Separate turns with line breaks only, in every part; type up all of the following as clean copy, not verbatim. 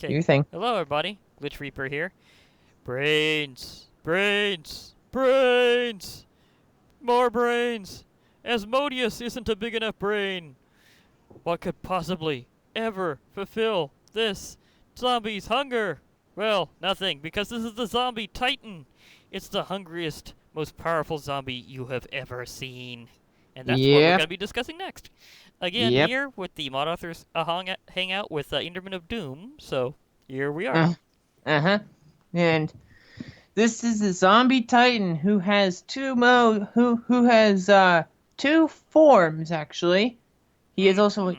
Do
Okay.
your thing.
Hello, everybody. Glitch Reaper here. Brains. Brains. Brains. More brains. Asmodeus isn't a big enough brain. What could possibly ever fulfill this zombie's hunger? Well, nothing, because this is the zombie titan. It's the hungriest, most powerful zombie you have ever seen. And that's what we're going
Yep.
to be discussing next. Again,
Yep.
here with the Mod Authors Hangout with Enderman of Doom. So, here we are.
Uh-huh. And this is the zombie titan who has who has two forms actually. He is also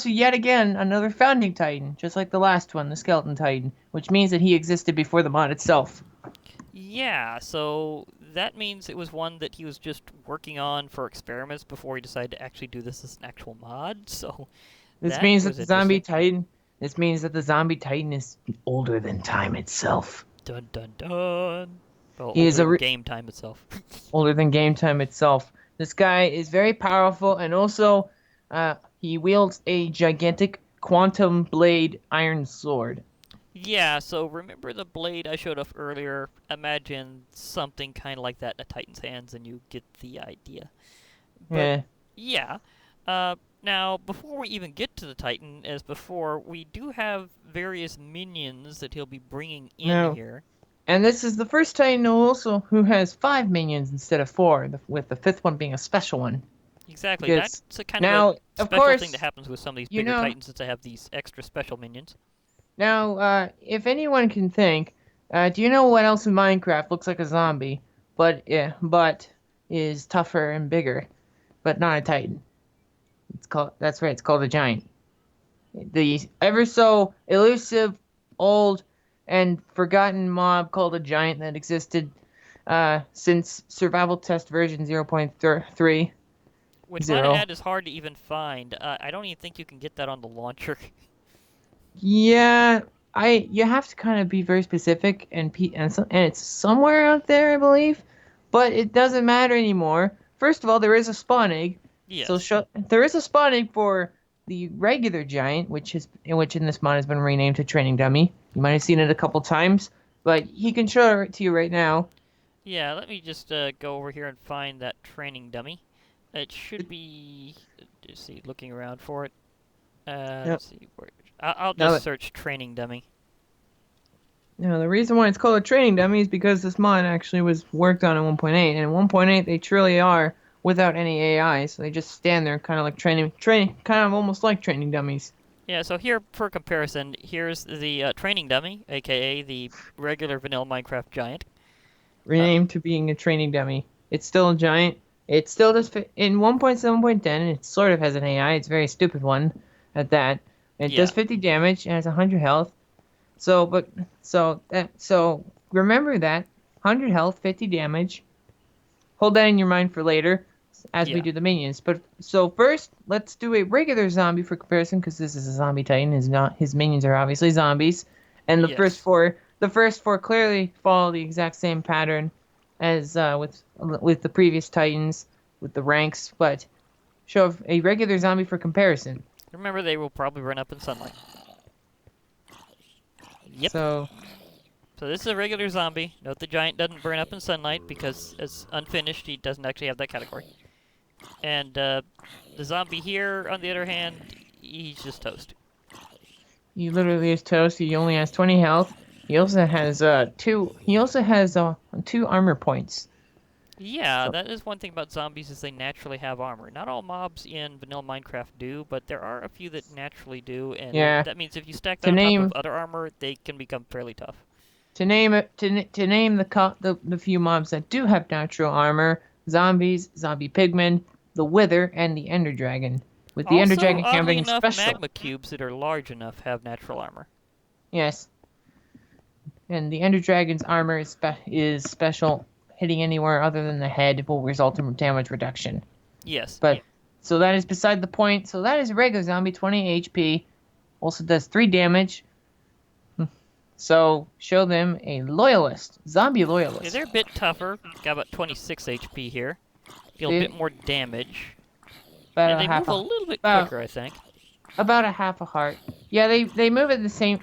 yet again another founding titan, just like the last one, the skeleton titan, which means that he existed before the mod itself.
Yeah, so that means it was one that he was just working on for experiments before he decided to actually do this as an actual mod. So
This
that
means that
was
the zombie
interesting.
titan this means that the zombie titan is older than time itself.
Dun dun dun. Well,
He is
older than game time itself.
older than game time itself. This guy is very powerful, and also he wields a gigantic quantum blade iron sword.
Yeah, so remember the blade I showed off earlier? Imagine something kind of like that in a Titan's hands, and you get the idea. But
Yeah.
yeah, now before we even get to the Titan, as before, we do have various minions that he'll be bringing in
No.
here.
And this is the first Titan who has 5 minions instead of 4, with the fifth one being a special one.
Exactly,
Because
that's a kind of
now,
a
of
special thing that
course,
happens with some of these
you
bigger
know,
Titans, is to have these extra special minions.
now, if anyone can think, do you know what else in Minecraft looks like a zombie, but is tougher and bigger, but not a Titan? That's right, it's called a giant. The ever so elusive, old, and forgotten mob called a giant that existed since survival test version 0.3.
Which might add is hard to even find. I don't even think you can get that on the launcher.
Yeah, you have to kind of be very specific, and it's somewhere out there, I believe, but it doesn't matter anymore. First of all, there is a spawn egg.
Yes.
There is a spawn egg for the regular giant, which in this mod has been renamed to training dummy. You might have seen it a couple times, but he can show it to you right now.
Yeah, let me just go over here and find that training dummy. It should be... Let's see, looking around for it.
Yep.
Let's see. I'll
Now,
just search training dummy.
now the reason why it's called a training dummy is because this mod actually was worked on in 1.8, and in 1.8 they truly are without any AI, so they just stand there kind of like kind of almost like training dummies.
Yeah, so here, for comparison, here's the training dummy, aka the regular vanilla Minecraft giant.
Renamed to being a training dummy. It's still a giant. It still does fit in 1.7.10. It sort of has an AI. It's a very stupid one at that. It does 50 damage and has 100 health. So remember that 100 health, 50 damage. Hold that in your mind for later as we do the minions. But so first, let's do a regular zombie for comparison, because this is a zombie titan. His minions are obviously zombies, and the first four clearly follow the exact same pattern as with the previous titans with the ranks, but show a regular zombie for comparison.
Remember, they will probably run up in sunlight. Yep.
So
this is a regular zombie. Note the giant doesn't burn up in sunlight because it's unfinished. He doesn't actually have that category. And the zombie here, on the other hand, he's just toast.
he literally is toast. He only has 20 health. He also has two armor points.
Yeah, that is one thing about zombies, is they naturally have armor. Not all mobs in vanilla Minecraft do, but there are a few that naturally do, and that means if you stack that on top of other armor, they can become fairly tough.
To name the few mobs that do have natural armor: zombies, zombie pigmen, the wither, and the ender dragon. With the ender dragon having special.
Magma cubes that are large enough have natural armor.
Yes. And the ender dragon's armor is special. Hitting anywhere other than the head will result in damage reduction.
Yes.
So that is beside the point. So that is a regular zombie, 20 HP. Also does 3 damage. So show them a loyalist, zombie loyalist.
Yeah, they're a bit tougher. Got about 26 HP here. Deal a bit more damage. And they move a little bit quicker, I think.
About a half a heart. Yeah, they move at the same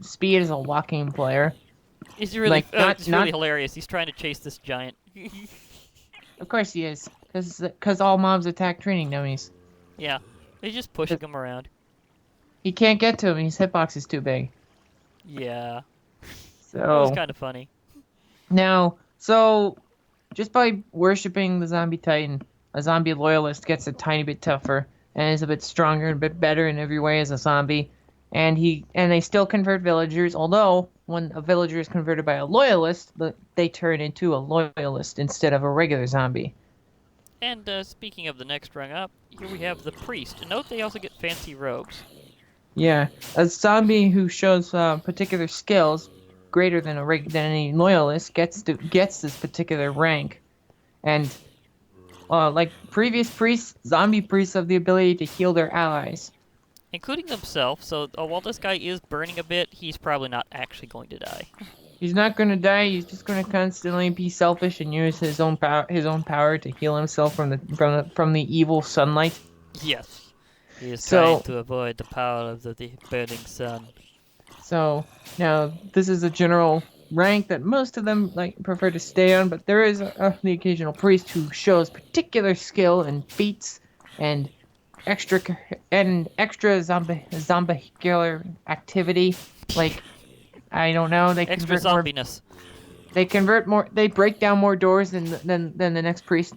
speed as a walking player.
It's really
Like
it's really
not
hilarious. He's trying to chase this giant.
of course he is, cause all mobs attack training dummies.
Yeah, he's just pushing him around.
He can't get to him. His hitbox is too big.
Yeah, that was
So
kind of funny.
now, so just by worshiping the zombie titan, a zombie loyalist gets a tiny bit tougher and is a bit stronger and a bit better in every way as a zombie. And they still convert villagers, although when a villager is converted by a loyalist, they turn into a loyalist instead of a regular zombie.
And speaking of the next rung up, here we have the priest. And note they also get fancy robes.
Yeah, a zombie who shows particular skills greater than than any loyalist gets this particular rank, and like previous priests, zombie priests have the ability to heal their allies.
Including themselves, so while this guy is burning a bit, he's probably not actually going to die.
He's not gonna die. He's just gonna constantly be selfish and use his own power to heal himself from the evil sunlight.
Yes. He is
So-
trying to avoid the power of the burning sun.
So now this is a general rank that most of them prefer to stay on, but there is the occasional priest who shows particular skill and feats and extra zombicular activity. Like, I don't know,
Extra zombiness.
They break down more doors than the next priest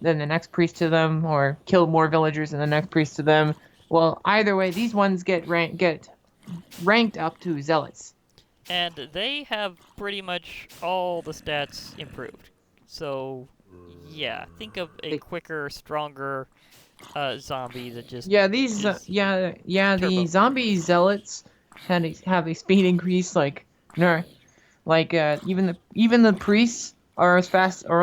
to them, or kill more villagers than the next priest to them. Well, either way, these ones get ranked up to zealots.
And they have pretty much all the stats improved. So, yeah, think of a quicker, stronger zombie that just is turbo.
The zombie zealots have a speed increase even the priests are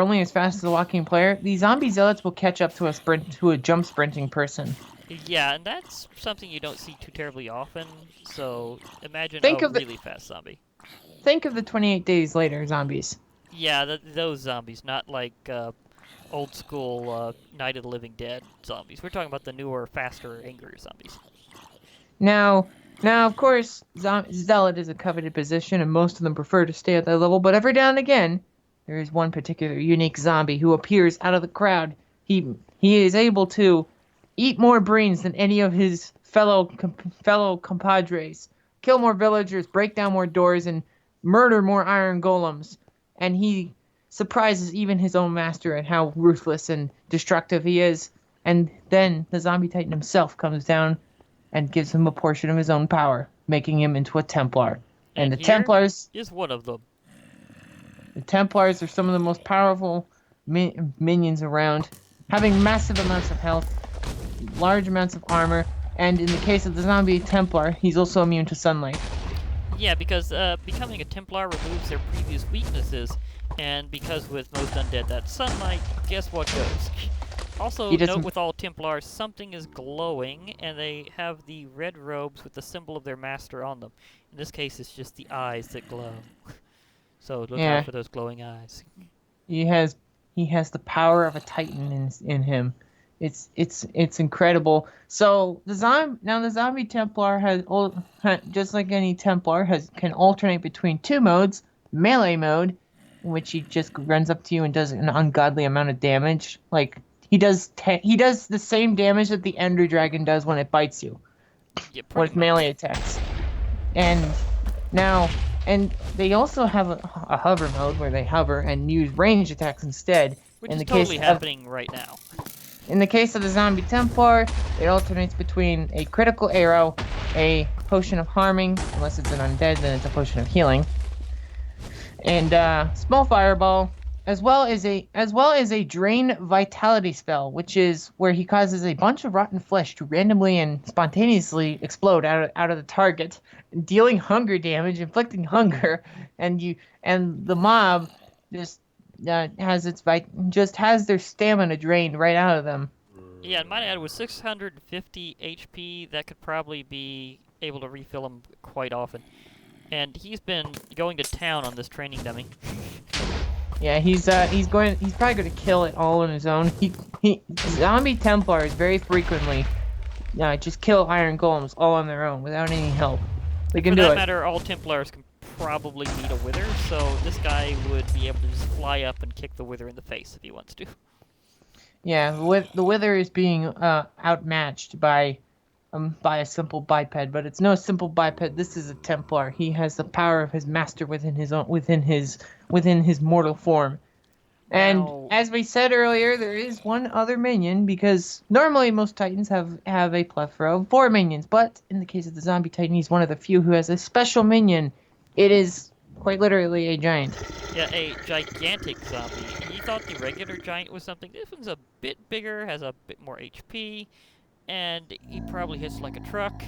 only as fast as a walking player. The zombie zealots will catch up to a jump sprinting person.
Yeah, and that's something you don't see too terribly often. So imagine
Think
a
of the-
really fast zombie.
Think of the 28 Days Later zombies.
Yeah, those zombies, not like old school Night of the Living Dead zombies. We're talking about the newer, faster, angrier zombies.
Now, of course, zealot is a coveted position, and most of them prefer to stay at that level. But every now and again, there is one particular unique zombie who appears out of the crowd. He is able to eat more brains than any of his fellow compadres, kill more villagers, break down more doors, and murder more iron golems. And he surprises even his own master at how ruthless and destructive he is. And then the zombie titan himself comes down and gives him a portion of his own power, making him into a Templar. And the
here
Templars
is one of them.
The Templars are some of the most powerful minions around, having massive amounts of health, large amounts of armor, and in the case of the zombie Templar, he's also immune to sunlight.
Yeah, because becoming a Templar removes their previous weaknesses, and because with most undead that's sunlight, guess what goes? Also, note with all Templars, something is glowing, and they have the red robes with the symbol of their master on them. In this case, it's just the eyes that glow. So look out for those glowing eyes.
He has the power of a titan in him. It's incredible. So the zombie Templar has, just like any Templar, can alternate between two modes: melee mode, in which he just runs up to you and does an ungodly amount of damage. Like he does the same damage that the Ender Dragon does when it bites you, with melee attacks. And they also have a hover mode where they hover and use ranged attacks instead.
Which is totally happening right now.
In the case of the zombie Templar, it alternates between a critical arrow, a potion of harming, unless it's an undead, then it's a potion of healing, and small fireball, as well as a drain vitality spell, which is where he causes a bunch of rotten flesh to randomly and spontaneously explode out of the target, dealing hunger damage, inflicting hunger, and the mob just has their stamina drained right out of them.
Yeah, and might add, with 650 HP, that could probably be able to refill him quite often. And he's been going to town on this training dummy.
Yeah, he's probably going to kill it all on his own. Zombie Templars very frequently just kill iron golems all on their own without any help. They can
For
do
that
it.
matter, all Templars can probably beat a wither, so this guy would be able to just fly up and kick the wither in the face if he wants to.
Yeah, the wither is being outmatched by a simple biped, but it's no simple biped. This is a Templar. He has the power of his master within his mortal form. And
Now,
as we said earlier, there is one other minion because normally most Titans have a plethora of 4 minions, but in the case of the Zombie Titan, he's one of the few who has a special minion. It is quite literally a giant.
yeah, a gigantic zombie. You thought the regular giant was something. This one's a bit bigger, has a bit more HP, and he probably hits like a truck.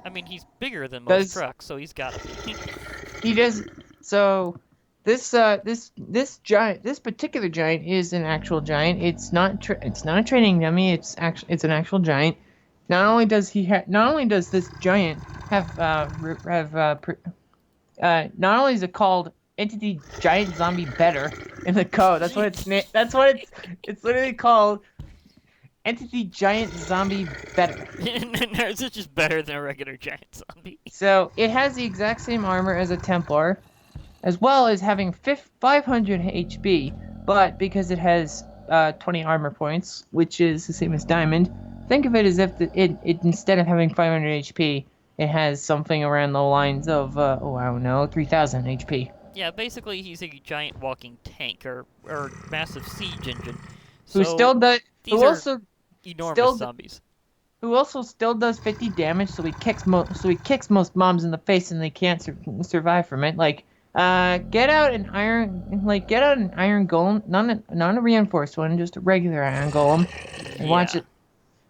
I mean, he's bigger than most trucks, so he's gotta be.
He does. So this particular giant is an actual giant. It's not a training dummy. It's an actual giant. Not only does this giant have not only is it called Entity Giant Zombie Better in the code. It's literally called Entity Giant Zombie Better.
No, it's just better than a regular giant zombie.
So it has the exact same armor as a Templar, as well as having 500 HP, but because it has 20 armor points, which is the same as Diamond, think of it as if it instead of having 500 HP, it has something around the lines of, I don't know, 3,000 HP.
Yeah, basically he's a giant walking tank, or massive siege engine.
Who
So
still does,
these
who
are
also
enormous
still
zombies.
who also still does 50 damage, so he kicks most mobs in the face and they can't survive from it. Like, get out an iron golem, not a reinforced one, just a regular iron golem, and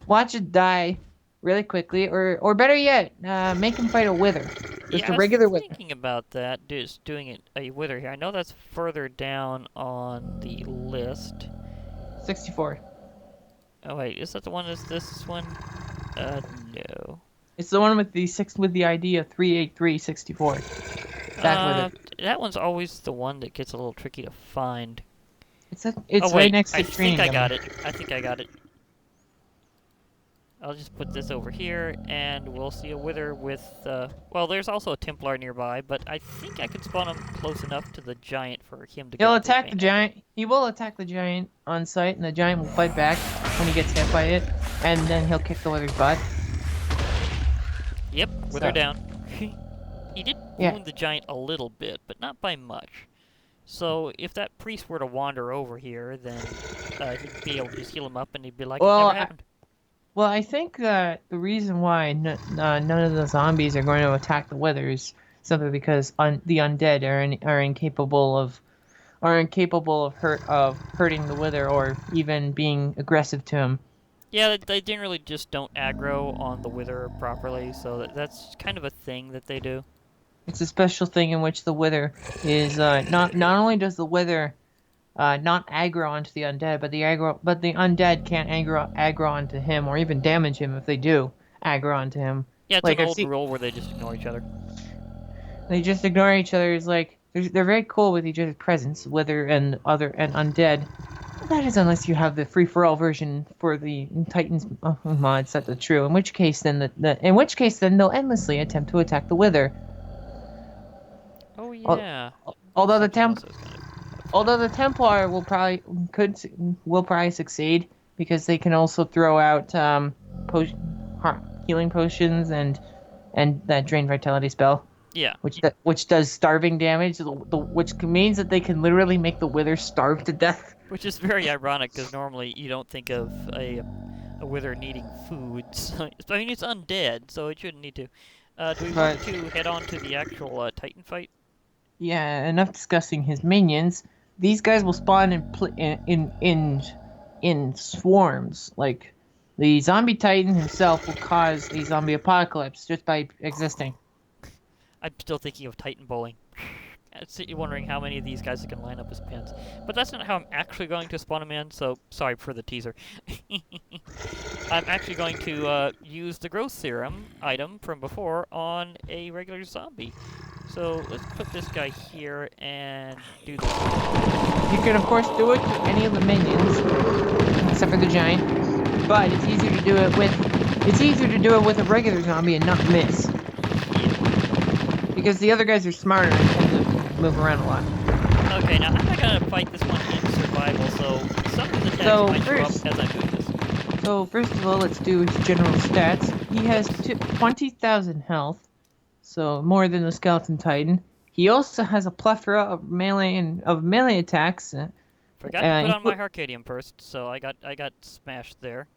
watch it die really quickly, or better yet, make him fight a wither, just a regular wither.
I was thinking about that, just doing a wither here. I know that's further down on the list.
64.
Oh wait, is that the one? Is this one? No.
It's the one with the ID of 38364.
That one's always the one that gets a little tricky to find.
It's right next to training.
I think I got it. I think I got it. I'll just put this over here, and we'll see a wither with, well, there's also a Templar nearby, but I think I can spawn him close enough to the giant for him to
He'll attack the giant. He will attack the giant on sight, and the giant will fight back when he gets hit by it, and then he'll kick the wither's butt.
Yep, wither down. He did wound the giant a little bit, but not by much. So if that priest were to wander over here, then he'd be able to just heal him up, and he'd be like, it never happened.
Well, I think that the reason why none of the zombies are going to attack the withers simply because the undead are incapable of hurting the wither or even being aggressive to him.
Yeah, they generally just don't aggro on the wither properly, so that's kind of a thing that they do.
It's a special thing in which the wither is not only does the wither not aggro onto the undead, but the undead can't aggro onto him or even damage him if they do aggro onto him.
Yeah, it's an old rule where they just ignore each other.
They just ignore each other. It's like they're very cool with each other's presence, wither and undead. That is, unless you have the free-for-all version for the Titans mod set to true. In which case, then they'll endlessly attempt to attack the wither.
Oh yeah.
Although the Templar will probably succeed because they can also throw out healing potions and that drain vitality spell.
Yeah.
Which does starving damage, which means that they can literally make the wither starve to death.
Which is very ironic because normally you don't think of a wither needing food. So, I mean, it's undead, so it shouldn't need to. Do we want to head on to the actual Titan fight?
Yeah, enough discussing his minions. These guys will spawn in swarms. Like, the zombie titan himself will cause a zombie apocalypse just by existing.
I'm still thinking of Titan bowling. You're wondering how many of these guys can line up as pins. But that's not how I'm actually going to spawn them in, so sorry for the teaser. I'm actually going to use the growth serum item from before on a regular zombie. So let's put this guy here and do this.
You can, of course, do it to any of the minions, except for the giant. but it's easier to do it with a regular zombie and not miss. Because the other guys are smarter and tend to move around a lot.
Okay, now I'm not gonna fight this one in survival, so some of the attacks might show up as I move this.
So first of all, let's do his general stats. He has 20,000 health, so more than the Skeleton Titan. He also has a plethora of melee attacks.
Forgot to put on my Arcadium first, so I got smashed there.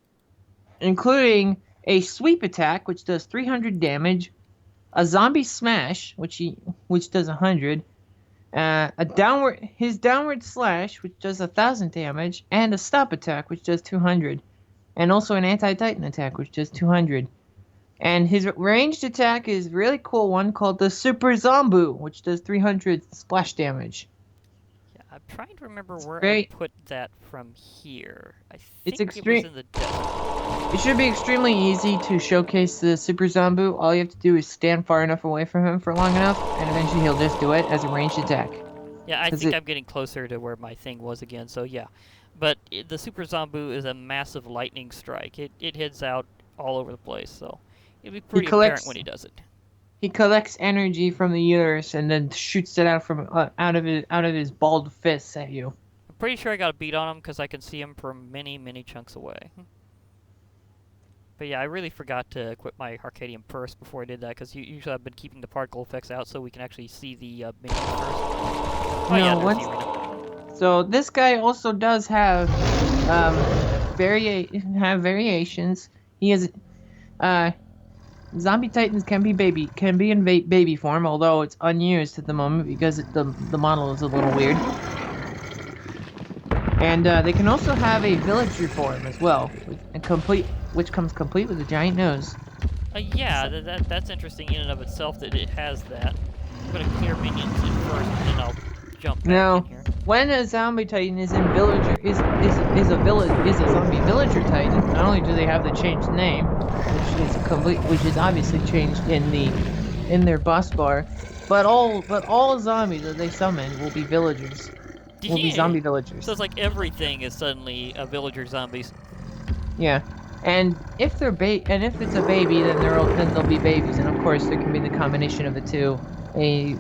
Including a sweep attack, which does 300 damage, a zombie smash, which does 100, his downward slash, which does 1,000 damage, and a stop attack, which does 200, and also an anti-Titan attack, which does 200. And his ranged attack is a really cool one called the Super Zombu, which does 300 splash damage.
Yeah, I'm trying to remember where I put that from here. I think it was in the desert.
It should be extremely easy to showcase the Super Zombu. All you have to do is stand far enough away from him for long enough, and eventually he'll just do it as a ranged attack.
Yeah, I think I'm getting closer to where my thing was again, so yeah. But the Super Zombu is a massive lightning strike. It heads out all over the place, so it'll be pretty apparent when he does it.
He collects energy from the universe and then shoots it out from out of his balled fists at you.
I'm pretty sure I got a beat on him because I can see him from many, many chunks away. But yeah, I really forgot to equip my Arcadium first before I did that, because usually I've been keeping the particle effects out so we can actually see the minion first.
So this guy also does have variations. He has Zombie Titans can be in baby form, although it's unused at the moment because the model is a little weird. And they can also have a villager form as well, which comes complete with a giant nose.
Yeah, that's interesting in and of itself that it has that. I'm gonna clear minions in first, and then I'll jump back in here.
When a zombie titan is a zombie villager titan, not only do they have the changed name, which is obviously changed in their boss bar, but all zombies that they summon will be villagers. Will be zombie villagers.
So it's like everything is suddenly a villager zombies.
Yeah. And if it's a baby, then they'll be babies, and of course there can be the combination of the two, a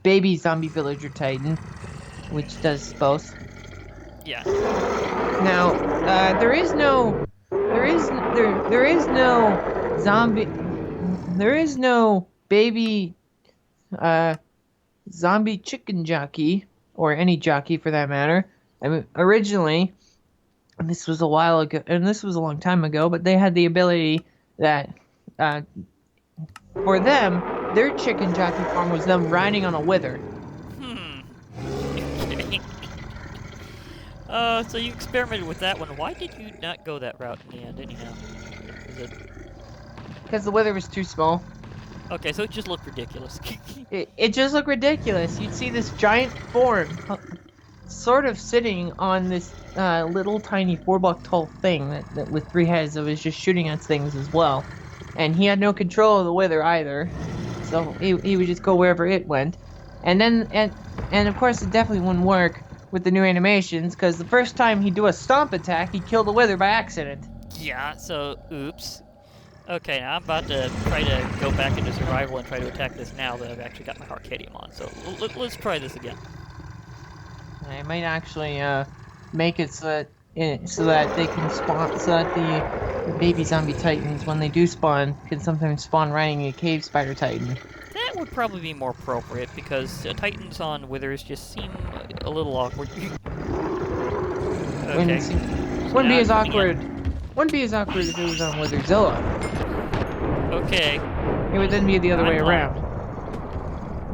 baby zombie villager titan, which does both.
Yeah.
Now, there is no baby zombie chicken jockey, or any jockey for that matter. I mean, originally, and this was a while ago, and this was a long time ago, but they had the ability that, for them, their chicken jockey form was them riding on a wither.
Okay. So you experimented with that one. Why did you not go that route in the end, anyhow?
Because the wither was too small.
Okay, so it just looked ridiculous.
It just looked ridiculous. You'd see this giant form sort of sitting on this little tiny 4-block tall thing that with 3 heads that was just shooting at things as well. And he had no control of the wither either. So he would just go wherever it went. And of course it definitely wouldn't work with the new animations, because the first time he'd do a stomp attack, he'd kill the wither by accident.
Yeah, so oops. Okay, now I'm about to try to go back into survival and try to attack this now that I've actually got my Arcadium on. So let's try this again.
I might actually make it so that they can spawn, so that the baby zombie titans, when they do spawn, can sometimes spawn riding a cave spider titan.
That would probably be more appropriate, because titans on withers just seem a little awkward. Okay.
Wouldn't be as awkward if it was on Witherzilla.
Okay.
It would then be the other way around.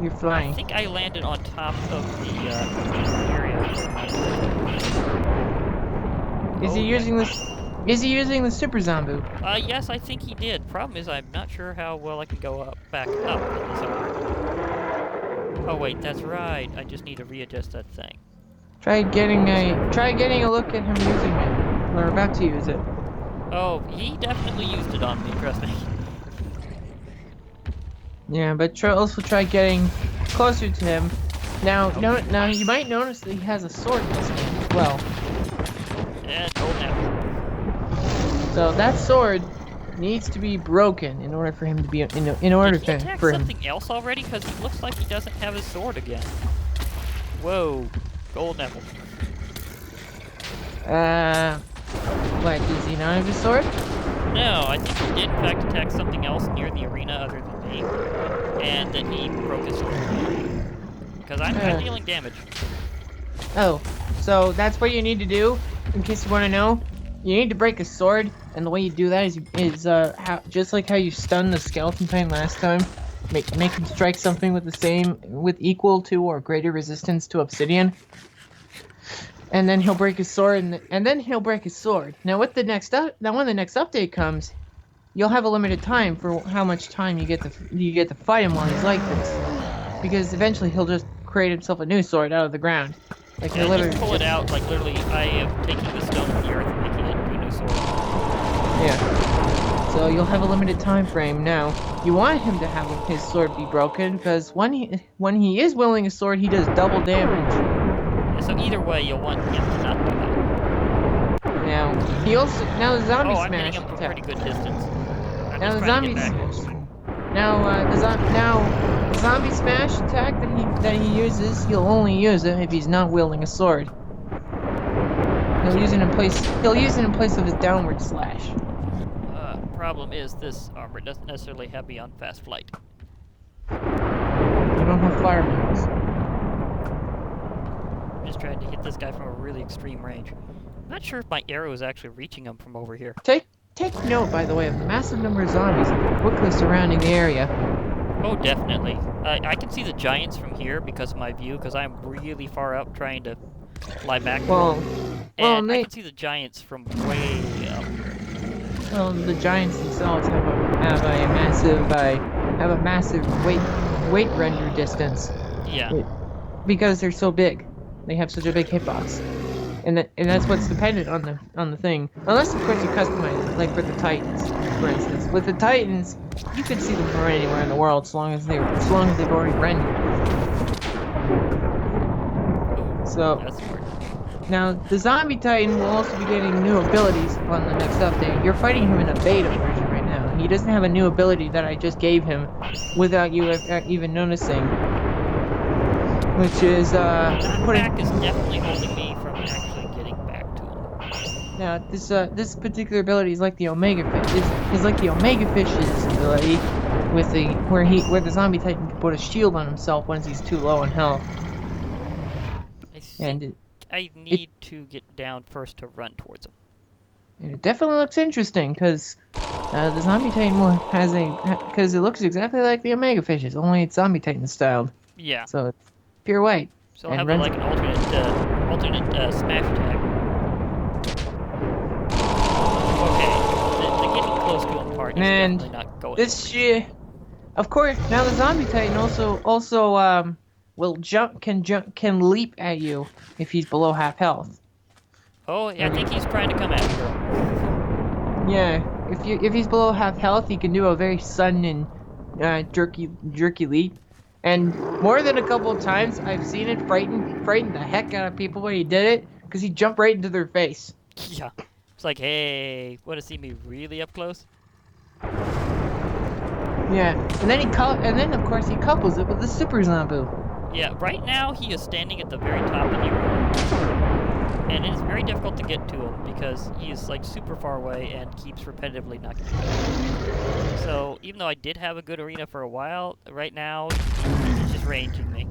You're flying.
I think I landed on top of the area.
Is he using the Super Zombu?
Yes, I think he did. Problem is, I'm not sure how well I can go back up in this armor. Oh wait, that's right. I just need to readjust that thing.
Try getting a look at him using it. Or about to use it.
Oh, he definitely used it on me, trust me.
Yeah, but also try getting closer to him. Now, now you might notice that he has a sword in his hand as well.
And golden apple.
So that sword needs to be broken in order for him to be in order
Did he attack
for him.
something else already? Because he looks like he doesn't have his sword again. Whoa, golden apple.
What, does he not have his sword?
No, I think he did in fact attack something else near the arena other than me. And then he broke his sword. Because I'm dealing damage.
Oh, so that's what you need to do, in case you want to know. You need to break a sword, and the way you do that is just like how you stunned the skeleton titan last time. Make him strike something with equal to or greater resistance to obsidian. And then he'll break his sword, and then he'll break his sword. Now when the next update comes, you'll have a limited time for how much time you get to fight him while he's like this, because eventually he'll just create himself a new sword out of the ground. Like
Yeah, literally pull it out. Like literally, I am taking the stone from the earth and making it into a new sword.
Yeah. So you'll have a limited time frame now. You want him to have his sword be broken because when he is wielding a sword, he does double damage.
Yeah, so either way, you'll want him to not do that.
Now the zombie
I'm
smash
hitting him from
attack.
pretty good distance. I'm
Now
just
the
trying to
zombie
get back.
smash. The zombie smash attack that he uses, he'll only use it if he's not wielding a sword. He'll use it in place of his downward slash.
Problem is, this armor doesn't necessarily have me on fast flight.
You don't have fire missiles.
I'm just trying to hit this guy from a really extreme range. I'm not sure if my arrow is actually reaching him from over here.
Take note, by the way, of the massive number of zombies quickly surrounding the area.
Oh, definitely. I can see the giants from here because of my view, because I'm really far up trying to fly back. And I can see the giants from way up here.
Well, the giants themselves have a massive weight render distance.
Yeah.
Because they're so big, they have such a big hitbox, and that's what's dependent on the thing. Unless of course you customize it, like for the Titans, for instance. With the Titans, you can see them from anywhere in the world, as long as they've already rendered. So.
That's smart.
Now, the Zombie Titan will also be getting new abilities on the next update. You're fighting him in a beta version right now. He doesn't have a new ability that I just gave him without you even noticing. Which is,
Back is definitely holding me from actually getting back to him.
Now, this particular ability is like the Omega Fish. Is like the Omega Fish's ability, where the Zombie Titan can put a shield on himself once he's too low on health.
I need to get down first to run towards him.
It definitely looks interesting because the Zombie Titan because it looks exactly like the Omega Fishes, only it's Zombie Titan styled.
Yeah.
So it's pure white.
So I'll have like an alternate smash attack. Okay, the getting close to him part is definitely not going.
This shit. Of course, now the Zombie Titan also can leap at you if he's below half health.
Oh, yeah, I think he's trying to come at me.
Yeah, if he's below half health, he can do a very sudden and jerky leap. And more than a couple of times, I've seen it frighten the heck out of people when he did it, because he jumped right into their face.
Yeah, it's like, hey, want to see me really up close?
Yeah, and then of course he couples it with the Super Zombu.
Yeah, right now he is standing at the very top of the arena. And it is very difficult to get to him because he is like super far away and keeps repetitively knocking me down. So even though I did have a good arena for a while, right now he's just ranging me.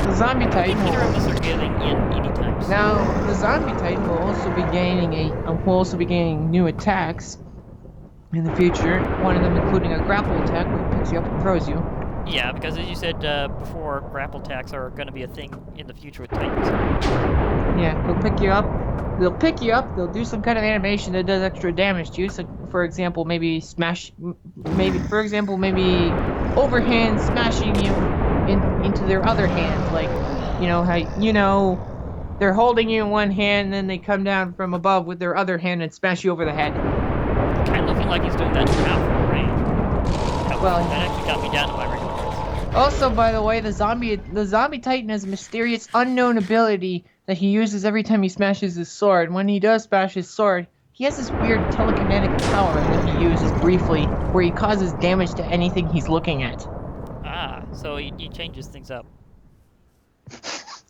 The Zombie Titan
Neither of us are getting in anytime soon.
Now the Zombie Titan will also be gaining new attacks in the future. One of them including a grapple attack, which picks you up and throws you.
Yeah, because as you said before, grapple attacks are going to be a thing in the future with Titans.
Yeah, they'll pick you up, they'll do some kind of animation that does extra damage to you. So, for example, maybe overhand smashing you into their other hand. Like, how, they're holding you in one hand, and then they come down from above with their other hand and smash you over the head.
Kind of looking like he's doing that now from range.
Well,
that actually got me down to my regular.
Also, by the way, the zombie Titan has a mysterious unknown ability that he uses every time he smashes his sword. When he does smash his sword, he has this weird telekinetic power that he uses briefly, where he causes damage to anything he's looking at.
Ah, so he changes things up.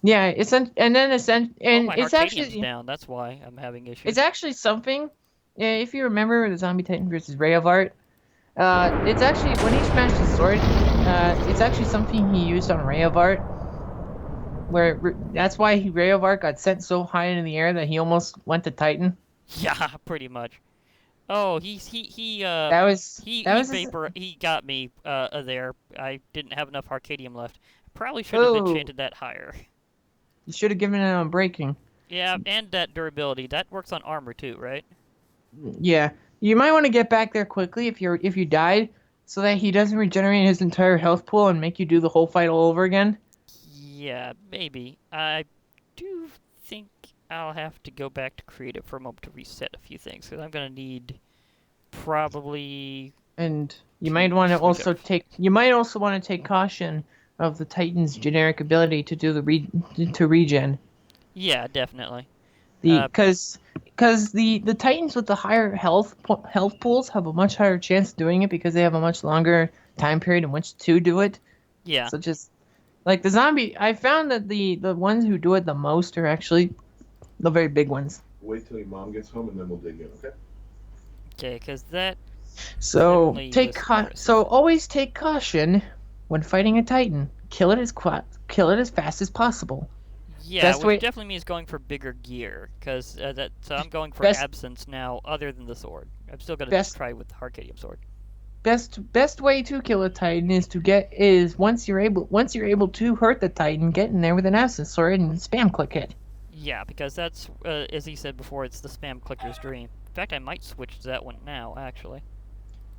Yeah, and then
Oh, my
it's
Arcadium's
actually
down. That's why I'm having issues.
it's actually something. If you remember the Zombie Titan versus Ray of Art, it's actually when he smashed his sword. It's actually something he used on Ray of Art, that's why Ray of Art got sent so high into the air that he almost went to Titan.
Yeah, pretty much. Oh,
That was
he got me there. I didn't have enough Arcadium left. Probably should have enchanted that higher.
You should have given it on breaking.
Yeah, and that durability. That works on armor too, right?
Yeah. You might want to get back there quickly if you died, so that he doesn't regenerate his entire health pool and make you do the whole fight all over again.
Yeah, maybe. I do think I'll have to go back to creative for a moment to reset a few things, because I'm gonna need probably.
And you might want to also want to take caution of the Titan's generic ability to do the regen.
Yeah, definitely.
Because the Titans with the higher health pools have a much higher chance of doing it because they have a much longer time period in which to do it.
Yeah.
So just like the zombie, I found that the ones who do it the most are actually the very big ones.
Wait till your mom gets home and then we'll dig in, okay?
Okay, because that.
So always take caution when fighting a Titan. Kill it as fast as possible.
Yeah, which definitely means going for bigger gear, because so I'm going for absence now, other than the sword. I'm still gonna try with the Arcadium sword.
Best way to kill a Titan is once you're able to hurt the Titan, get in there with an absence sword and spam click it.
Yeah, because that's as he said before, it's the spam clicker's dream. In fact, I might switch to that one now, actually.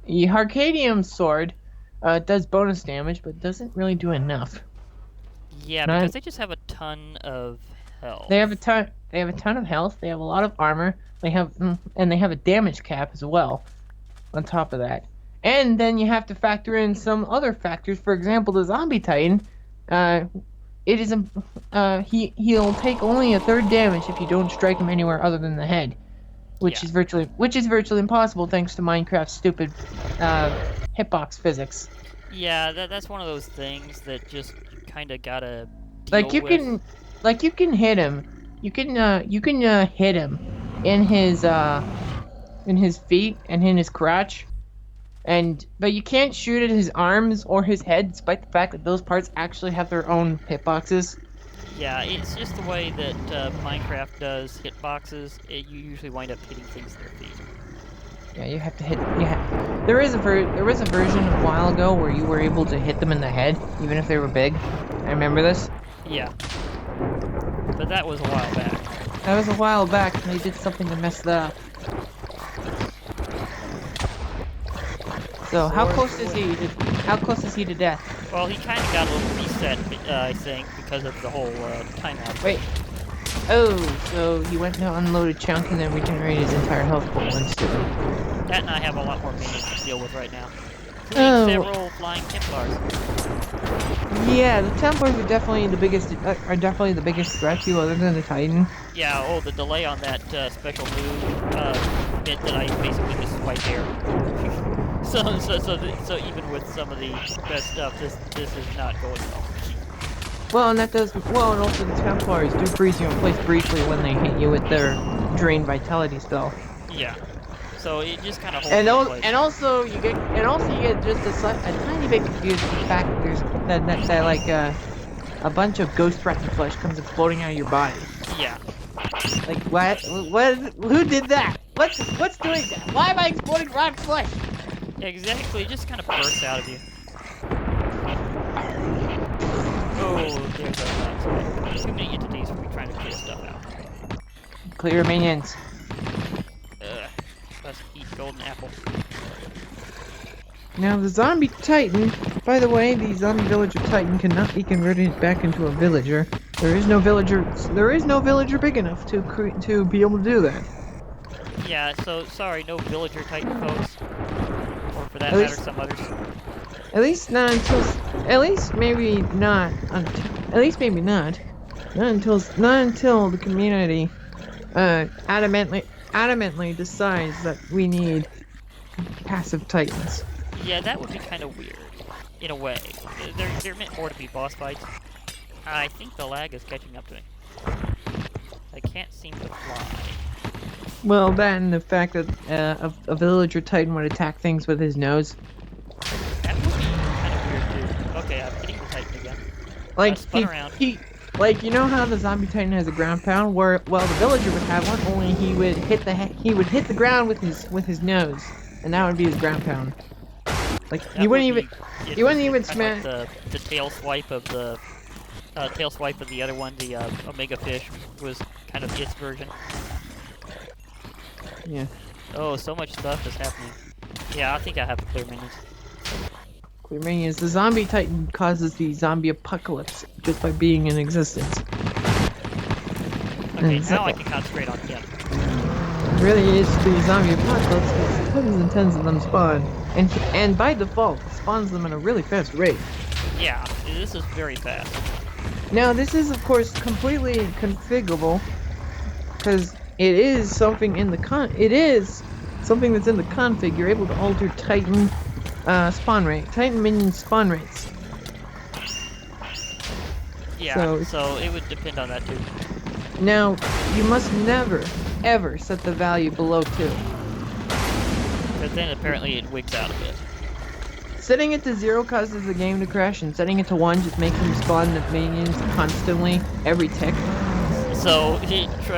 The Arcadium sword does bonus damage, but doesn't really do enough.
Yeah, because they just have a ton of health.
They have a ton of health. They have a lot of armor. They have a damage cap as well. On top of that, and then you have to factor in some other factors. For example, the Zombie Titan, he'll take only a third damage if you don't strike him anywhere other than the head, which is virtually impossible thanks to Minecraft's stupid hitbox physics.
Yeah, that's one of those things that just kind of gotta
deal with. You can hit him. You can hit him in his feet and in his crotch, but you can't shoot at his arms or his head, despite the fact that those parts actually have their own hitboxes.
Yeah, it's just the way that Minecraft does hitboxes. You usually wind up hitting things in their feet.
Yeah, you have to hit. Yeah, there was a version a while ago where you were able to hit them in the head, even if they were big. I remember this.
Yeah, but that was a while back.
That was a while back, and they did something to mess that up. So how close is he to death?
Well, he kind of got a little reset, I think, because of the whole timeout.
Wait. Oh, so he went to unload a chunk and then regenerated his entire health pool instantly.
That and I have a lot more minions to deal with right now. Several flying Templars.
Yeah, the Templars are definitely the biggest threat to you, other than the Titan.
Yeah. The delay on that special move meant that I basically missed right there. so even with some of the best stuff, this is not going well.
Well, and also the Templars do freeze you in place briefly when they hit you with their Drain Vitality spell.
Yeah. So it just kind of holds
and also you get just a tiny bit confused with the fact that there's that a bunch of ghost rotten flesh comes exploding out of your body.
Yeah.
Like what? Who did that? What's doing that? Why am I exploding rotten flesh?
Exactly. It just kind of bursts out of you. Oh, there's a too many entities for me trying to clear stuff out.
Clear minions.
Let's eat golden apple.
Now the zombie titan, by the way, the zombie villager titan cannot be converted back into a villager. There is no villager big enough to be able to do that.
Yeah, so sorry, no villager titan folks. Or for that matter, some others.
At least maybe not. Not until the community adamantly decides that we need passive titans.
Yeah, that would be kind of weird, in a way. They're meant more to be boss fights. I think the lag is catching up to me. I can't seem to fly.
Well, that and the fact that a villager titan would attack things with his nose.
That would be kind of weird too. Okay, I'm hitting the Titan again.
Like
Spun around.
like you know how the zombie titan has a ground pound, where well the villager would have one, only he would hit the ground with his nose, and that would be his ground pound. Like
That
you wouldn't
would
even
be-
you wouldn't even
kinda
smash.
like the tail swipe of the other one, the Omega Fish, was kind of its version.
Yeah.
Oh, so much stuff is happening. Yeah, I think I have to clear minions.
Clear minions. The zombie titan causes the zombie apocalypse just by being in existence.
Okay,
And
now I can concentrate on him.
It really is the zombie apocalypse because tons and tons of them spawn, and by default spawns them at a really fast rate.
Yeah, this is very fast.
Now this is of course completely configurable because it is something in the it is something that's in the config. You're able to alter Titan spawn rate, Titan minion spawn rates.
Yeah, so it would depend on that too.
Now you must never ever set the value below 2.
But then apparently it wigs out a bit.
Setting it to 0 causes the game to crash, and setting it to 1 just makes him spawn the minions constantly every tick.
So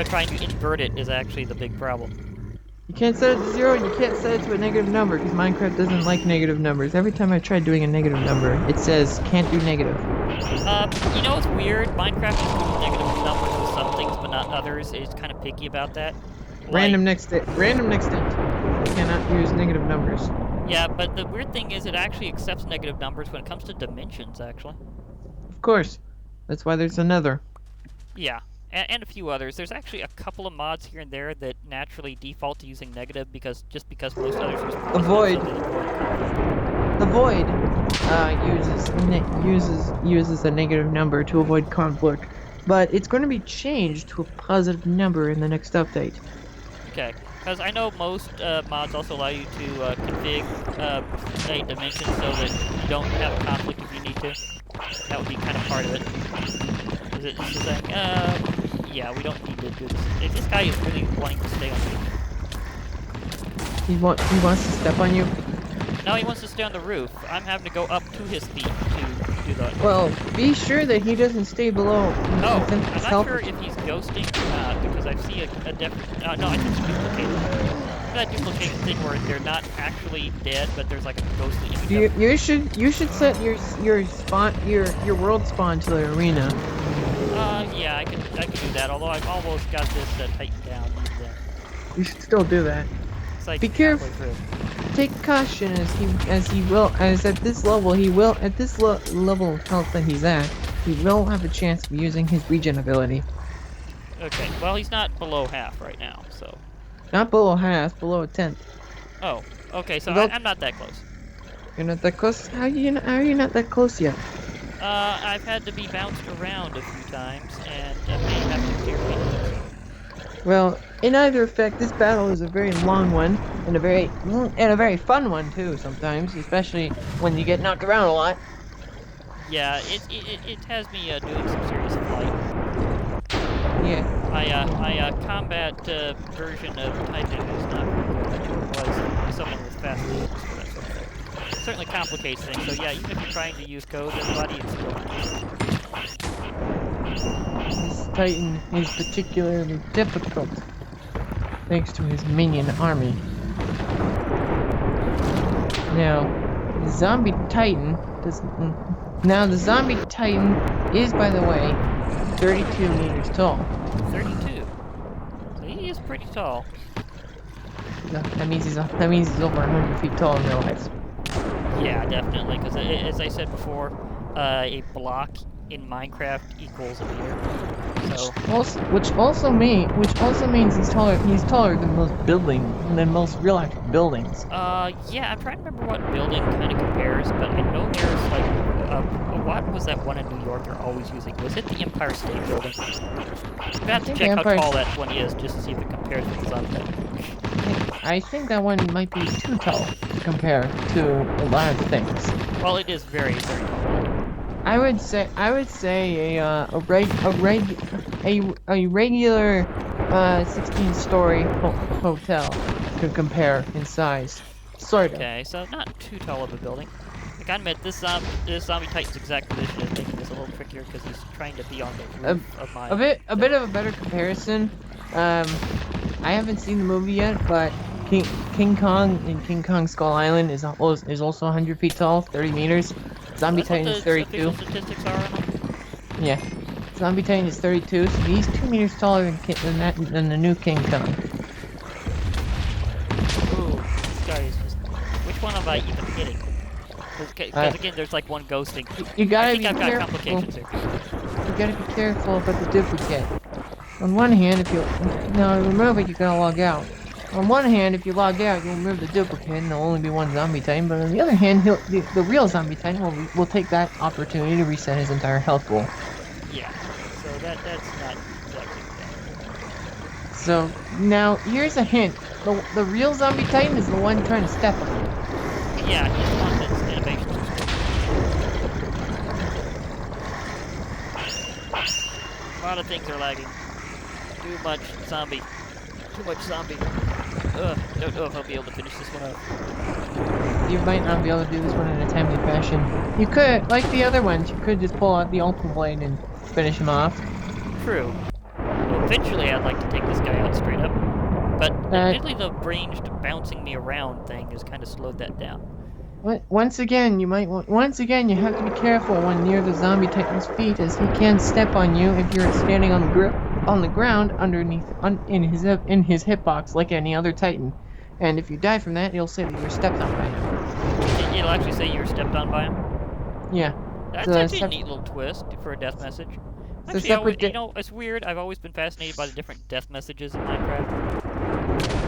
trying to invert it is actually the big problem.
You can't set it to 0, you can't set it to a negative number, because Minecraft doesn't like negative numbers. Every time I try doing a negative number, it says, can't do negative.
You know what's weird? Minecraft is doing negative numbers with some things, but not others. It's kind of picky about that.
Random next int. You cannot use negative numbers.
Yeah, but the weird thing is it actually accepts negative numbers when it comes to dimensions, actually.
Of course. That's why there's another.
Yeah, and a few others. There's actually a couple of mods here and there that naturally default to using negative because most others use
The Void. The Void uses a negative number to avoid conflict, but it's going to be changed to a positive number in the next update.
Okay, because I know most mods also allow you to config a dimension so that you don't have a conflict if you need to. That would be kind of part of it. Is it just saying, yeah, we don't need to do this. If this guy is really wanting to stay on the roof.
He wants to step on you?
No, he wants to stay on the roof. I'm having to go up to his feet to do that.
Well, be sure that he doesn't stay below.
Oh, I'm not sure if he's ghosting or not, because I see a different... no, I think it's duplicated. That duplication thing where they're not actually dead, but there's like a ghostly image.
You should set your world spawn to the arena.
Yeah, I can do that, although I've almost got this Titan down.
You should still do that.
It's like
Be careful. Take caution as at this level level of health that he's at, he will have a chance of using his regen ability.
Okay, well he's not below half right now, so.
Not below half, below a 10th.
Oh, okay, so
Well,
I'm not that close.
You're not that close? How are you not that close yet?
I've had to be bounced around a few times, and I may have to clear minions.
Well, in either effect, this battle is a very long one, and a very fun one too. Sometimes, especially when you get knocked around a lot.
Yeah, it has me doing some serious flight.
Yeah.
My combat version of Titan is not very good. It was someone with fast moves for that sort of thing. It certainly complicates things. So yeah, even if you're trying to use code, everybody, it's still not
This Titan is particularly difficult, thanks to his minion army. Now, the zombie Titan is, by the way, 32 meters tall.
32. So he is pretty tall.
That means he's over 100 feet tall in real life.
Yeah, definitely. Because as I said before, a block in Minecraft equals a meter. So
Which also means he's taller than most real life buildings.
yeah, I'm trying to remember what building kind of compares, but I know there's like a what was that one in New York they're always using? Was it the Empire State Building? You have to
think
check how
Empire
tall that one is just to see if it compares with the zombie type.
I think that one might be too tall to compare to a lot of things.
Well, it is very, very tall.
I would say a regular 16-story hotel could compare in size, sort of.
Okay, so not too tall of a building. I gotta admit, this zombie Titan's exact position is making this a little trickier because he's trying to be on the roof of my.
A bit of a better comparison. I haven't seen the movie yet, but King Kong in King Kong Skull Island is also 100 feet tall, 30 meters. Zombie Titan is 32.
Statistics are on him.
Yeah, Zombie Titan is 32, so he's 2 meters taller than the new King Kong.
Ooh, this guy is just. Which one am I even hitting? Because again, there's like one ghosting.
You gotta
I think
be
I've got
careful.
complications here.
You gotta be careful about the duplicate. On one hand, if you remove it, you gotta log out. On one hand, if you log out, you'll remove the duplicate, and there'll only be one Zombie Titan. But on the other hand, the real Zombie Titan will take that opportunity to reset his entire health pool.
Yeah, so that's not exactly bad.
So now here's a hint: the real Zombie Titan is the one trying to step on you.
Yeah, he's the one that's innovation. A lot of things are lagging. Too much zombie. Don't know if I'll be able to finish this one up.
You might not be able to do this one in a timely fashion. You could, like the other ones, you could just pull out the Ultimate Blade and finish him off.
True. Well, eventually I'd like to take this guy out straight up. But admittedly the ranged bouncing me around thing has kind of slowed that down.
Once again, you have to be careful when near the Zombie Titan's feet, as he can step on you if you're standing on the ground underneath in his hitbox like any other Titan. And if you die from that, it'll say that you were stepped on by him.
It'll actually say you were stepped on by him?
Yeah.
That's actually a neat little twist for a death message. Actually, you know, it's weird. I've always been fascinated by the different death messages in Minecraft.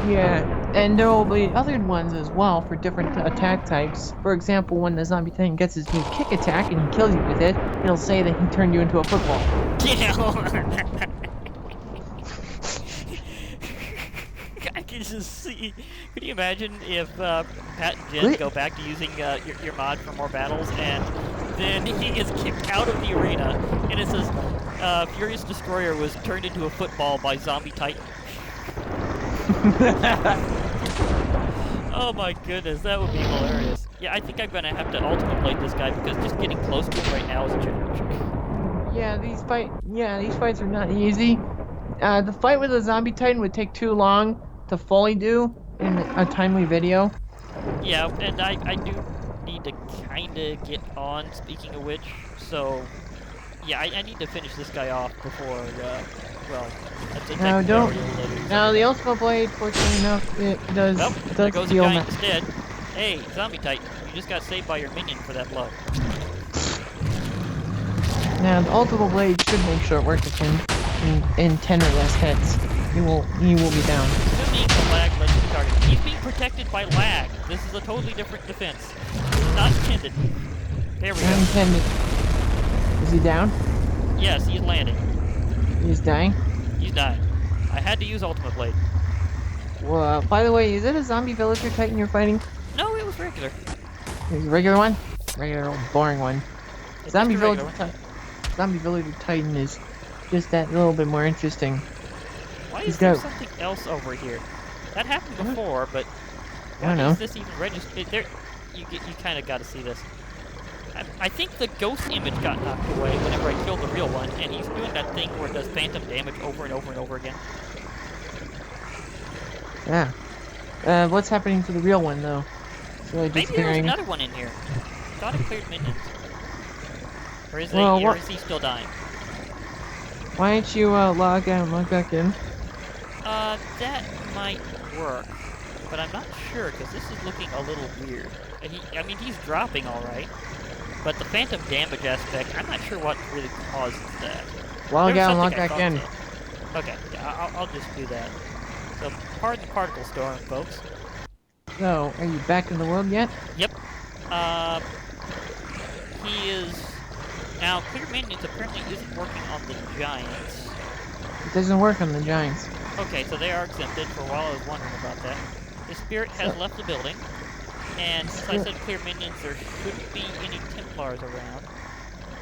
Yeah, and there will be other ones as well for different attack types. For example, when the Zombie Titan gets his new kick attack and he kills you with it, it'll say that he turned you into a football.
I can just see. Could you imagine if Pat and Jen go back to using your mod for more battles, and then he gets kicked out of the arena, and it says Furious Destroyer was turned into a football by Zombie Titan. Oh my goodness, that would be hilarious. Yeah, I think I'm gonna have to Ultimate Blade this guy because just getting close to him right now is a challenge.
Yeah, these fights are not easy. The fight with the Zombie Titan would take too long to fully do in a timely video.
Yeah, and I do need to kinda get on, speaking of which, so yeah, I need to finish this guy off before, well, that's a
Now, the Ultimate Blade, fortunately enough, it does
there goes a
deal
guy instead. Hey, Zombie Titan, you just got saved by your minion for that blow.
Now, the Ultimate Blade should make short work of him in 10 or less hits. He will be down.
Assuming the lag lets him target. He's being protected by lag. This is a totally different defense. It's not intended. There we go.
Not intended. Is he down?
Yes, he's landing.
He's dying?
He's dying. I had to use Ultimate Blade.
Well, by the way, is it a zombie villager Titan you're fighting?
No, it was regular.
Is it a regular one? Regular old boring one.
It's
Zombie
just a regular one.
Zombie villager Titan is just that little bit more interesting.
Why is there something else over here? That happened before, but
I don't know.
Why is this even registered? There, you kind of got to see this. I think the ghost image got knocked away whenever I killed the real one, and he's doing that thing where it does phantom damage over and over and over again.
Yeah. What's happening to the real one, though? It's really
Maybe
disappearing.
there's another one in here. I thought it cleared minions. Or is, or is he still dying?
Why don't you log out and log back in?
That might work, but I'm not sure because this is looking a little weird. I mean, he's dropping all right, but the phantom damage aspect, I'm not sure what really causes that.
Log out and log back in.
Okay, yeah, I'll just do that. So, pardon the particle storm, folks.
So, are you back in the world yet?
Yep. He is Now, clear minions apparently isn't working on the giants.
It doesn't work on the giants.
Okay, so they are exempted. For a while I was wondering about that. The spirit has left the building, and since I said clear minions, there shouldn't be any Templars around.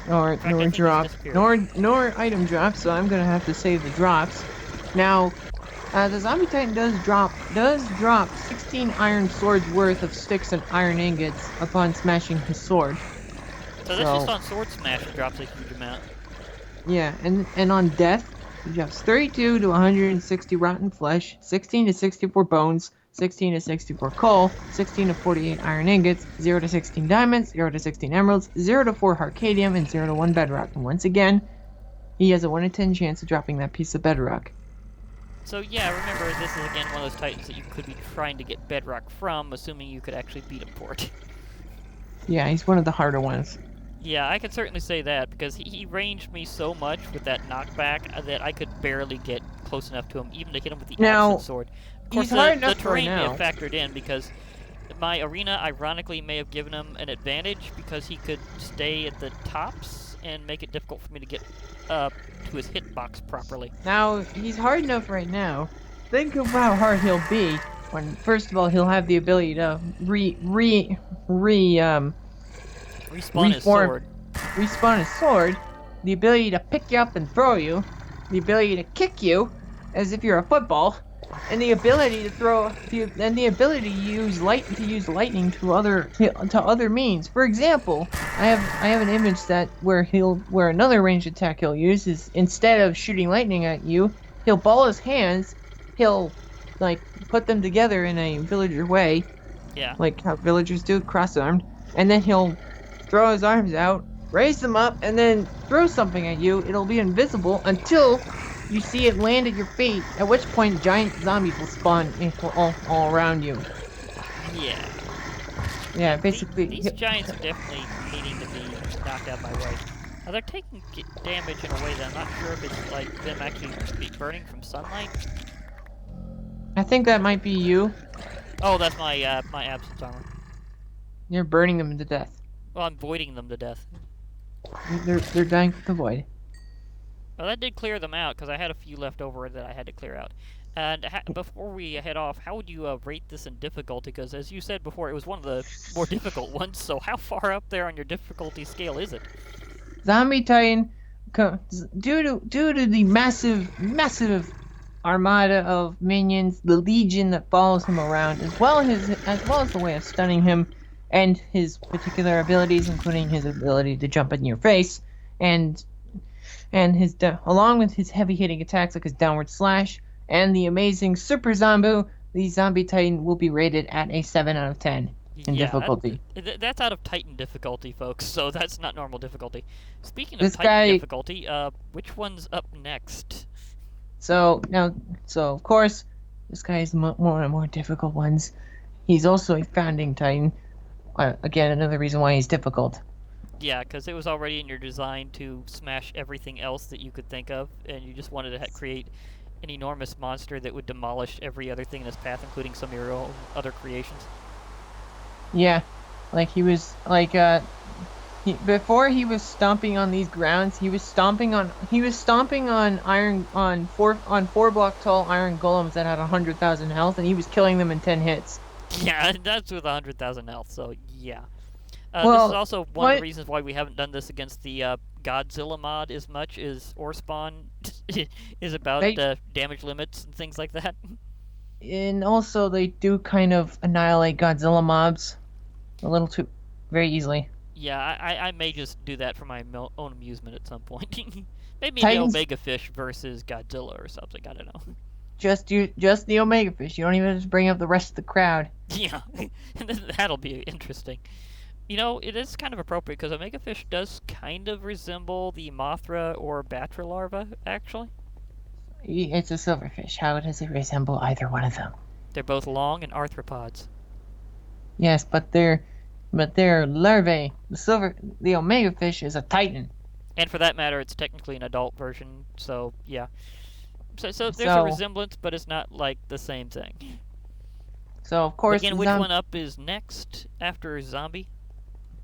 Nor
fact, I think he's
drop,
disappeared.
nor item drops. So I'm gonna have to save the drops. Now, the zombie titan does drop 16 iron swords worth of sticks and iron ingots upon smashing his sword.
So that's just on sword smash. It drops a huge amount.
Yeah, and on death, he drops 32 to 160 rotten flesh, 16 to 64 bones, 16 to 64 coal, 16 to 48 iron ingots, 0 to 16 diamonds, 0 to 16 emeralds, 0 to 4 harcadium, and 0 to 1 bedrock. And once again, he has a 1 in 10 chance of dropping that piece of bedrock.
So yeah, remember, this is again one of those titans that you could be trying to get bedrock from, assuming you could actually beat him for it.
Yeah, he's one of the harder ones.
Yeah, I can certainly say that, because he ranged me so much with that knockback that I could barely get close enough to him, even to hit him with the absent sword. Of course,
he's hard
the
enough
terrain
right
may
now.
have factored in, because my arena, ironically, may have given him an advantage, because he could stay at the tops and make it difficult for me to get to his hitbox properly.
Now, he's hard enough right now. Think of how hard he'll be when, first of all, he'll have the ability to
Respawn his sword.
respawn his sword, the ability to pick you up and throw you, the ability to kick you as if you're a football, and the ability to the ability to use lightning to other means. For example, I have an image that where another ranged attack he'll use is, instead of shooting lightning at you, he'll ball his hands, he'll like put them together in a villager way,
Yeah.
like how villagers do, cross-armed, and then he'll throw his arms out, raise them up, and then throw something at you. It'll be invisible until you see it land at your feet, at which point giant zombies will spawn all around you.
Yeah.
Yeah, basically.
These giants are definitely needing to be knocked out by way. Now they're taking damage in a way that I'm not sure if it's like them actually burning from sunlight.
I think that might be you.
Oh, that's my my absence armor.
You're burning them to death.
Well, I'm voiding them to death.
They're dying from the void.
Well, that did clear them out, because I had a few left over that I had to clear out. And before we head off, how would you rate this in difficulty? Because as you said before, it was one of the more difficult ones, so how far up there on your difficulty scale is it?
Zombie Titan, due to the massive armada of minions, the legion that follows him around, as well as the way of stunning him, and his particular abilities, including his ability to jump in your face, and his along with his heavy hitting attacks like his downward slash and the amazing super zombo, the Zombie Titan will be rated at a 7 out of 10 in difficulty.
That's out of Titan difficulty, folks, so that's not normal difficulty. Speaking of
This
Titan
guy-
difficulty, which one's up next?
So of course, this guy is one of the more difficult ones. He's also a founding Titan. Again, another reason why he's difficult.
Yeah, because it was already in your design to smash everything else that you could think of, and you just wanted to create an enormous monster that would demolish every other thing in its path, including some of your own other creations.
Yeah, like he was like before he was stomping on these grounds, he was stomping on four block tall iron golems that had 100,000 health, and he was killing them in 10 hits.
Yeah, that's with 100,000 health, so yeah.
Well,
this is also one of the reasons why we haven't done this against the Godzilla mod as much as Orspawn is about damage limits and things like that.
And also, they do kind of annihilate Godzilla mobs a little too very easily.
Yeah, I may just do that for my own amusement at some point. Maybe
Titans...
the Omega Fish versus Godzilla or something, I don't know.
Just the Omega Fish. You don't even just bring up the rest of the crowd.
Yeah, that'll be interesting. You know, it is kind of appropriate, because Omega Fish does kind of resemble the Mothra or Batra larva, actually.
It's a silverfish. How does it resemble either one of them?
They're both long and arthropods.
Yes, but they're larvae. The Omega Fish is a Titan.
And for that matter, it's technically an adult version, so yeah. So there's a resemblance, but it's not like the same thing.
So of course,
again, which one up is next after Zombie?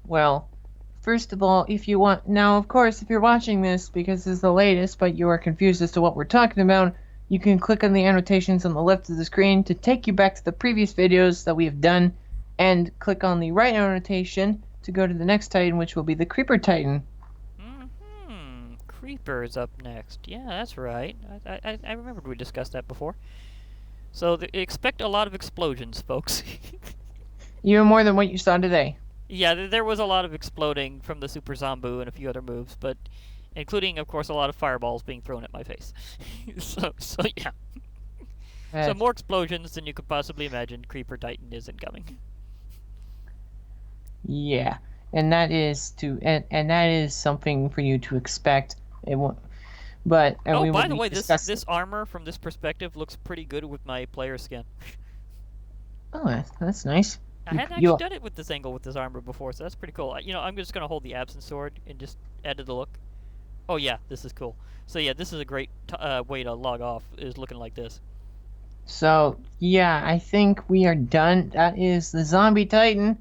Well, of first of all, if you want, now of course, if you're watching this because this is the latest, but you are confused as to what we're talking about, you can click on the annotations on the left of the screen to take you back to the previous videos that we have done, and click on the right annotation to go to the next Titan, which will be the Creeper Titan.
Creeper is up next. Yeah, that's right. I remembered we discussed that before. So expect a lot of explosions, folks.
Even more than what you saw today.
Yeah, there was a lot of exploding from the Super Zombu and a few other moves, but including, of course, a lot of fireballs being thrown at my face. so yeah. So more explosions than you could possibly imagine. Creeper Titan isn't coming.
Yeah, and that is and that is something for you to expect. It won't. But
oh, by the way, this armor from this perspective looks pretty good with my player skin.
Oh, that's nice.
I hadn't actually done it with this angle with this armor before, so that's pretty cool. You know, I'm just gonna hold the absent sword and just add to the look. Oh yeah, this is cool. So yeah, this is a great way to log off. Is looking like this.
So yeah, I think we are done. That is the Zombie Titan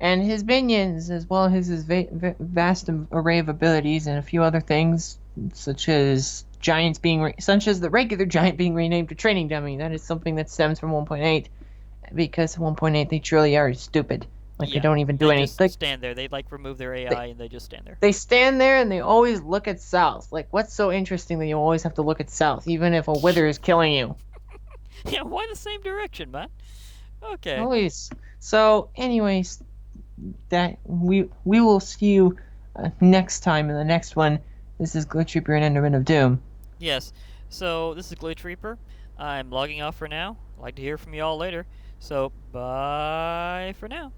and his minions, as well as his vast array of abilities and a few other things, such as such as the regular giant being renamed to training dummy. That is something that stems from 1.8, because 1.8 they truly are stupid. Like,
yeah,
they don't even do anything.
They just stand there. They like remove their AI and they just stand there.
They stand there and they always look at south. Like, what's so interesting that you always have to look at south, even if a wither is killing you?
Yeah, why the same direction, man? Okay.
Always. So, anyways, that we will see you next time in the next one. This is Glitch Reaper and Enderman of Doom.
Yes. So this is Glitch Reaper. I'm logging off for now. I'd like to hear from you all later. So bye for now.